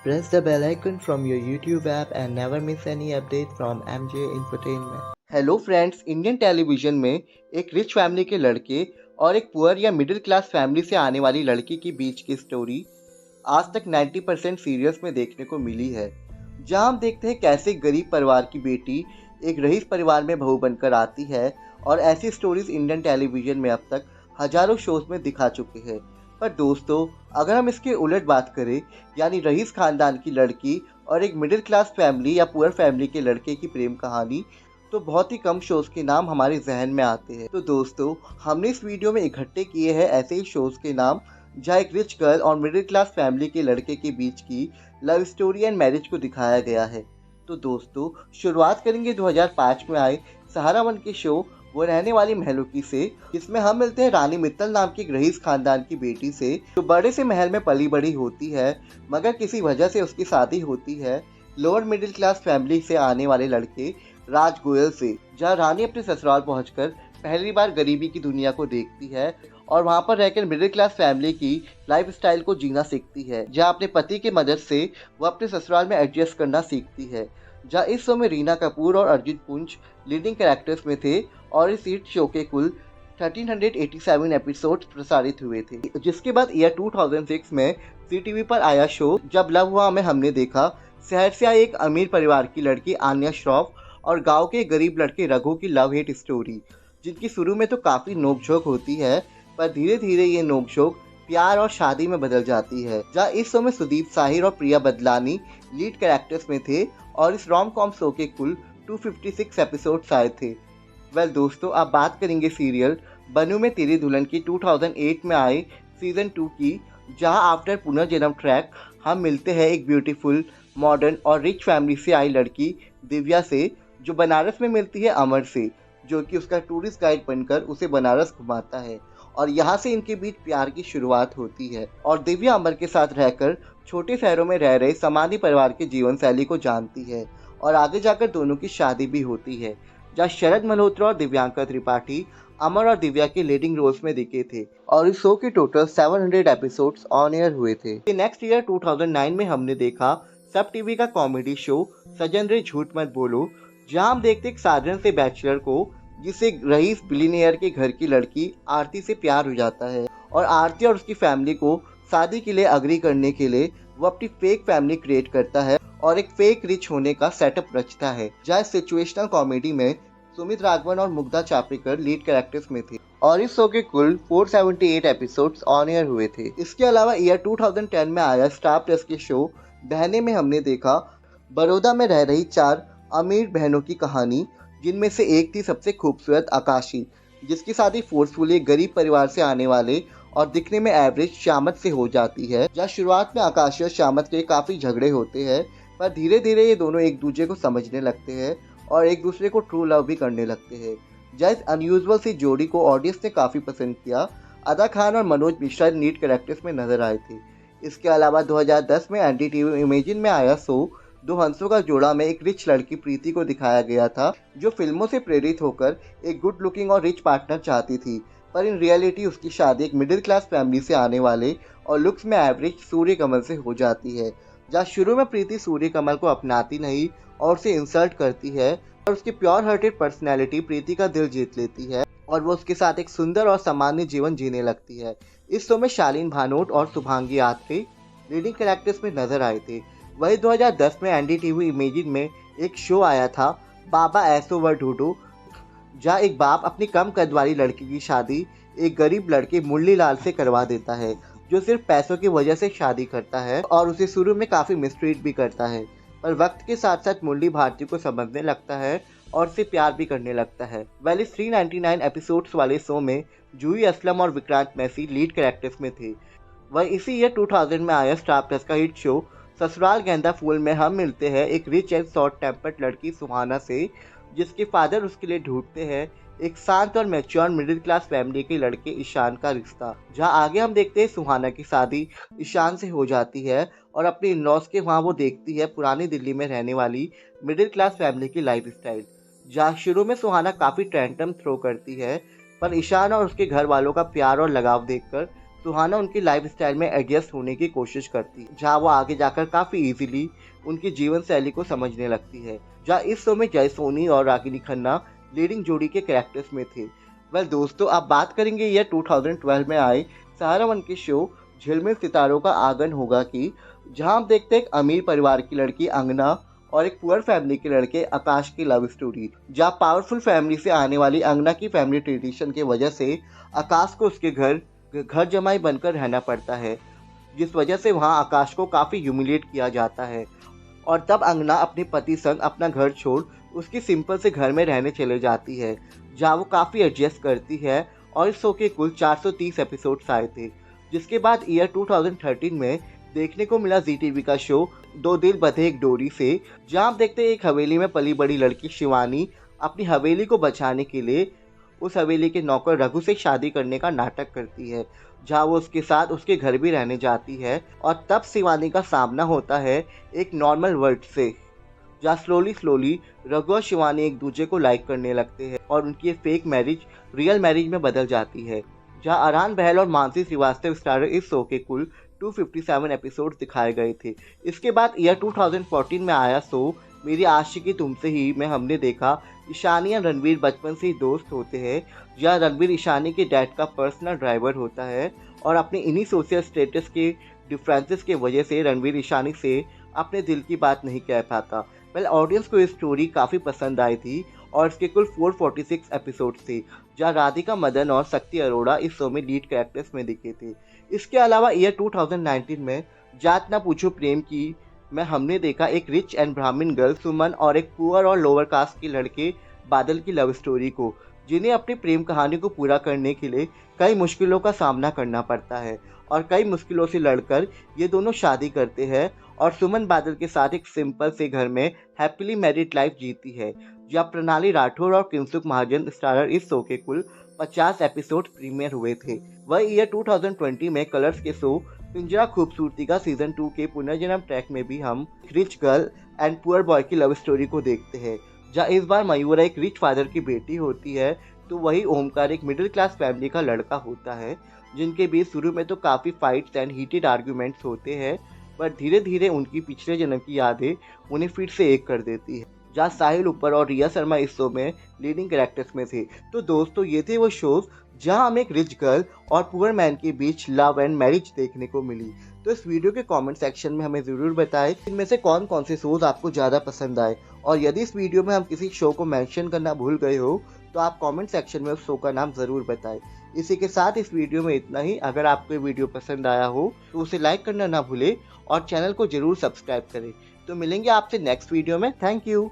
Press the bell icon from your YouTube app and never miss any update from MJ Entertainment. Hello friends, Indian television में एक rich family के लड़के और एक poor या middle class family से आने वाली लड़की के बीच की स्टोरी आज तक 90% सीरियल्स में देखने को मिली है, जहां हम देखते हैं कैसे एक गरीब परिवार की बेटी एक रईस परिवार में बहू बनकर आती है। और ऐसी स्टोरीज इंडियन टेलीविजन में अब तक हजारों शोज में दिखा चुके हैं। पर दोस्तों, अगर हम इसके उलट बात करें, यानी रईस खानदान की लड़की और एक मिडिल क्लास फैमिली या पुअर फैमिली के लड़के की प्रेम कहानी, तो बहुत ही कम शोज के नाम हमारे जहन में आते हैं। तो दोस्तों, हमने इस वीडियो में इकट्ठे किए हैं ऐसे ही शोज के नाम जहाँ एक रिच गर्ल और मिडिल क्लास फैमिली के लड़के के बीच की लव स्टोरी एंड मैरिज को दिखाया गया है। तो दोस्तों, शुरुआत करेंगे 2005 में आए सहारा वन के शो वो रहने वाली महलों की से, जिसमें हम मिलते हैं रानी मित्तल नाम की एक रईस खानदान की बेटी से, जो बड़े से महल में पली बड़ी होती है, मगर किसी वजह से उसकी शादी होती है लोअर मिडिल क्लास फैमिली से आने वाले लड़के राज गोयल से, जहाँ रानी अपने ससुराल पहुंचकर पहली बार गरीबी की दुनिया को देखती है और वहां पर रहकर मिडिल क्लास फैमिली की लाइफ स्टाइल को जीना सीखती है, जहाँ अपने पति की मदद से वो अपने ससुराल में एडजस्ट करना सीखती है। जहाँ इस शो में रीना कपूर और अर्जुन पुंज लीडिंग कैरेक्टर्स में थे और इस हिट शो के कुल 1387 एपिसोड्स प्रसारित हुए थे। जिसके बाद ईयर 2006 में CTV पर आया शो जब लव हुआ में हमने देखा शहर से आई एक अमीर परिवार की लड़की आन्या श्रॉफ और गांव के गरीब लड़के रघु की लव हेट स्टोरी, जिनकी शुरू में तो काफ़ी नोकझोंक होती है, पर धीरे धीरे ये नोकझोंक प्यार और शादी में बदल जाती है। जहाँ इस शो में सुदीप साहिर और प्रिया बदलानी लीड कैरेक्टर्स में थे और इस रोम कॉम शो के कुल 256 एपिसोड्स आए थे। वेल दोस्तों, आप बात करेंगे सीरियल बनू में तेरी दुल्हन की 2008 में आए सीजन 2 की, जहां आफ्टर पुनर्जन्म ट्रैक हम मिलते हैं एक ब्यूटीफुल मॉडर्न और रिच फैमिली से आई लड़की दिव्या से, जो बनारस में मिलती है अमर से, जो कि उसका टूरिस्ट गाइड बनकर उसे बनारस घुमाता है और यहाँ से इनके बीच प्यार की शुरुआत होती है। और दिव्या अमर के साथ रहकर छोटे शहरों में रह रहे सामान्य परिवार के जीवन शैली को जानती है और आगे जाकर दोनों की शादी भी होती है, जहाँ शरद मल्होत्रा और दिव्यांका त्रिपाठी अमर और दिव्या के लीडिंग रोल्स में दिखे थे और इस शो के टोटल 700 एपिसोड्स ऑन एयर हुए थे। नेक्स्ट ईयर 2009 में हमने देखा सब टीवी का कॉमेडी शो सजन रे झूठ मत बोलो, जहां हम देखते एक साधारण से बैचलर को जिसे रईस बिलियनियर के घर की लड़की आरती से प्यार हो जाता है और आरती और उसकी फैमिली को शादी के लिए अग्री करने के लिए वो अपनी फेक फैमिली क्रिएट करता है और एक फेक रिच होने का सेटअप रचता है। जहाँ सिचुएशनल कॉमेडी में सुमित राघवन और मुग्धा चापड़िकर लीड कैरेक्टर्स में थे और इस शो के कुल 478 एपिसोड्स ऑन एयर हुए थे। इसके अलावा ईयर 2010 में आया स्टार प्लस के शो बहने में हमने देखा बड़ौदा में रह रही 4 अमीर बहनों की कहानी, जिनमें से एक थी सबसे खूबसूरत आकाशी, जिसकी शादी फोर्सफुली गरीब परिवार से आने वाले और दिखने में एवरेज श्यामत से हो जाती है। जहाँ शुरुआत में आकाशी और श्यामत के काफ़ी झगड़े होते हैं, पर धीरे धीरे ये दोनों एक दूसरे को समझने लगते हैं और एक दूसरे को ट्रू लव भी करने लगते हैं। जहाँ इस अनयूजुअल सी जोड़ी को ऑडियंस ने काफ़ी पसंद किया। अदा खान और मनोज मिश्रा लीड कैरेक्टर्स में नजर आए थे। इसके अलावा 2010 में NDTV इमेजिन में आया शो दो हंसों का जोड़ा में एक रिच लड़की प्रीति को दिखाया गया था, जो फिल्मों से प्रेरित होकर एक गुड लुकिंग और रिच पार्टनर चाहती थी, पर इन रियलिटी उसकी शादी एक मिडिल क्लास फैमिली से आने वाले और लुक्स में एवरेज सूर्य कमल से हो जाती है। जहाँ शुरू में प्रीति सूर्य कमल को अपनाती नहीं और उसे इंसल्ट करती है, और उसकी प्योर हार्टेड पर्सनैलिटी प्रीति का दिल जीत लेती है और वो उसके साथ एक सुंदर और सामान्य जीवन जीने लगती है। इस शो में शालीन भानोट और शुभांगी आत्रे लीडिंग कैरेक्टर्स में नजर आए थे। वही 2010 में NDTV इमेजिन में एक शो आया था बाबा ऐसो व ढूंढो, जहाँ एक बाप अपनी कम कद वाली लड़की की शादी एक गरीब लड़के मुरली लाल से करवा देता है, जो सिर्फ पैसों की वजह से शादी करता है और उसे शुरू में काफ़ी मिसट्रीट भी करता है, पर वक्त के साथ साथ मुरली भारती को समझने लगता है और उससे प्यार भी करने लगता है। वेल, इस 399 एपिसोड्स वाले शो में जूही असलम और विक्रांत मैसी लीड कैरेक्टर्स में थे। वही इसी ईयर 2000 में आया स्टार प्लस का हिट शो ससुराल गेंदा फूल में हम मिलते हैं एक रिच एंड शॉर्ट टेम्पर्ड लड़की सुहाना से, जिसके फादर उसके लिए ढूंढते हैं एक शांत और मैच्योर मिडिल क्लास फैमिली के लड़के ईशान का रिश्ता। जहां आगे हम देखते हैं सुहाना की शादी ईशान से हो जाती है और अपने इन-लॉज के वहां वो देखती है पुरानी दिल्ली में रहने वाली मिडिल क्लास फैमिली की लाइफ स्टाइल। जहाँ शुरू में सुहाना काफ़ी टैंट्रम थ्रो करती है, पर ईशान और उसके घर वालों का प्यार और लगाव देखकर सुहाना उनकी लाइफस्टाइल में एडजस्ट होने की कोशिश करती है, जहाँ वो आगे जाकर काफ़ी इजीली उनकी जीवन शैली को समझने लगती है। जहाँ इस शो में जय सोनी और रागिनी खन्ना लीडिंग जोड़ी के कैरेक्टर्स में थे। वेल दोस्तों, अब बात करेंगे यह 2012 में आए सहारा वन के शो झिलमिल सितारों का आगन होगा की, जहाँ हम देखते हैं एक अमीर परिवार की लड़की अंगना और एक पुअर फैमिली के लड़के आकाश की लव स्टोरी। जहाँ पावरफुल फैमिली से आने वाली अंगना की फैमिली ट्रेडिशन की वजह से आकाश को उसके घर जमाई बनकर रहना पड़ता है, जिस वजह से वहाँ आकाश को काफ़ी ह्यूमिलेट किया जाता है। और तब अंगना अपने पति संग अपना घर छोड़ उसकी सिंपल से घर में रहने चले जाती है, जहाँ वो काफ़ी एडजस्ट करती है। और इस शो के कुल 430 एपिसोड्स आए थे, जिसके बाद ईयर 2013 में देखने को मिला जी टीवी का शो दो दिल बंधे एक डोरी से, जहाँ आप देखते हैं एक हवेली में पली बड़ी लड़की शिवानी अपनी हवेली को बचाने के लिए उस हवेली के नौकर रघु से शादी करने का नाटक करती है, जहाँ वो उसके साथ उसके घर भी रहने जाती है। और तब शिवानी का सामना होता है एक नॉर्मल वर्ल्ड से, जहाँ स्लोली रघु और शिवानी एक दूसरे को लाइक करने लगते हैं और उनकी फेक मैरिज रियल मैरिज में बदल जाती है। जहाँ अरहान बहल और मानसी श्रीवास्तव स्टारर इस शो के कुल 257 एपिसोड दिखाए गए थे। इसके बाद ईयर 2014 में आया शो मेरी आशिकी तुमसे ही में हमने देखा ईशानी और रणवीर बचपन से ही दोस्त होते हैं, जहाँ रणवीर ईशानी के डैड का पर्सनल ड्राइवर होता है और अपने इन्हीं सोशल स्टेटस के डिफरेंसेस के वजह से रणवीर ईशानी से अपने दिल की बात नहीं कह पाता। वेल ऑडियंस को ये स्टोरी काफ़ी पसंद आई थी और इसके कुल 446 एपिसोड्स थे, जहाँ राधिका मदन और शक्ति अरोड़ा इस शो में लीड कैरेक्टर्स में दिखे थे। इसके अलावा ईयर 2019 में जात ना पूछो प्रेम की में हमने देखा एक रिच एंड ब्राह्मण गर्ल सुमन और एक पुअर और लोअर कास्ट के लड़के बादल की लव स्टोरी को, जिन्हें अपनी प्रेम कहानी को पूरा करने के लिए कई मुश्किलों का सामना करना पड़ता है और कई मुश्किलों से लड़कर ये दोनों शादी करते हैं और सुमन बादल के साथ एक सिंपल से घर में हैप्पीली मैरिड लाइफ जीती है। जहाँ प्रणाली राठौर और किंसुक महाजन स्टारर इस शो के कुल 50 एपिसोड प्रीमियर हुए थे। वह ईयर 2020 में कलर्स के शो पिंजरा खूबसूरती का सीजन 2 के पुनर्जन्म ट्रैक में भी हम rich girl and poor boy की लव स्टोरी को देखते हैं, जहाँ इस बार मयूरा एक रिच फादर की बेटी होती है तो वही ओमकार एक मिडिल क्लास फैमिली का लड़का होता है, जिनके बीच शुरू में तो काफ़ी फाइट्स एंड हीटेड आर्ग्यूमेंट्स होते हैं, पर धीरे धीरे उनकी पिछले जन्म की यादें उन्हें फिर से एक कर देती है। जहाँ साहिल ऊपर और रिया शर्मा इस शो में लीडिंग कैरेक्टर्स में थे। तो दोस्तों, ये थे वो शोज जहां हमें एक रिच गर्ल और पुअर मैन के बीच लव एंड मैरिज देखने को मिली। तो इस वीडियो के कमेंट सेक्शन में हमें ज़रूर बताएं इनमें से कौन कौन से शोज आपको ज़्यादा पसंद आए, और यदि इस वीडियो में हम किसी शो को मेंशन करना भूल गए हो तो आप कमेंट सेक्शन में उस शो का नाम ज़रूर बताएं। इसी के साथ इस वीडियो में इतना ही। अगर आपको ये वीडियो पसंद आया हो तो उसे लाइक करना ना भूलें और चैनल को ज़रूर सब्सक्राइब करें। तो मिलेंगे आपसे नेक्स्ट वीडियो में। Thank you.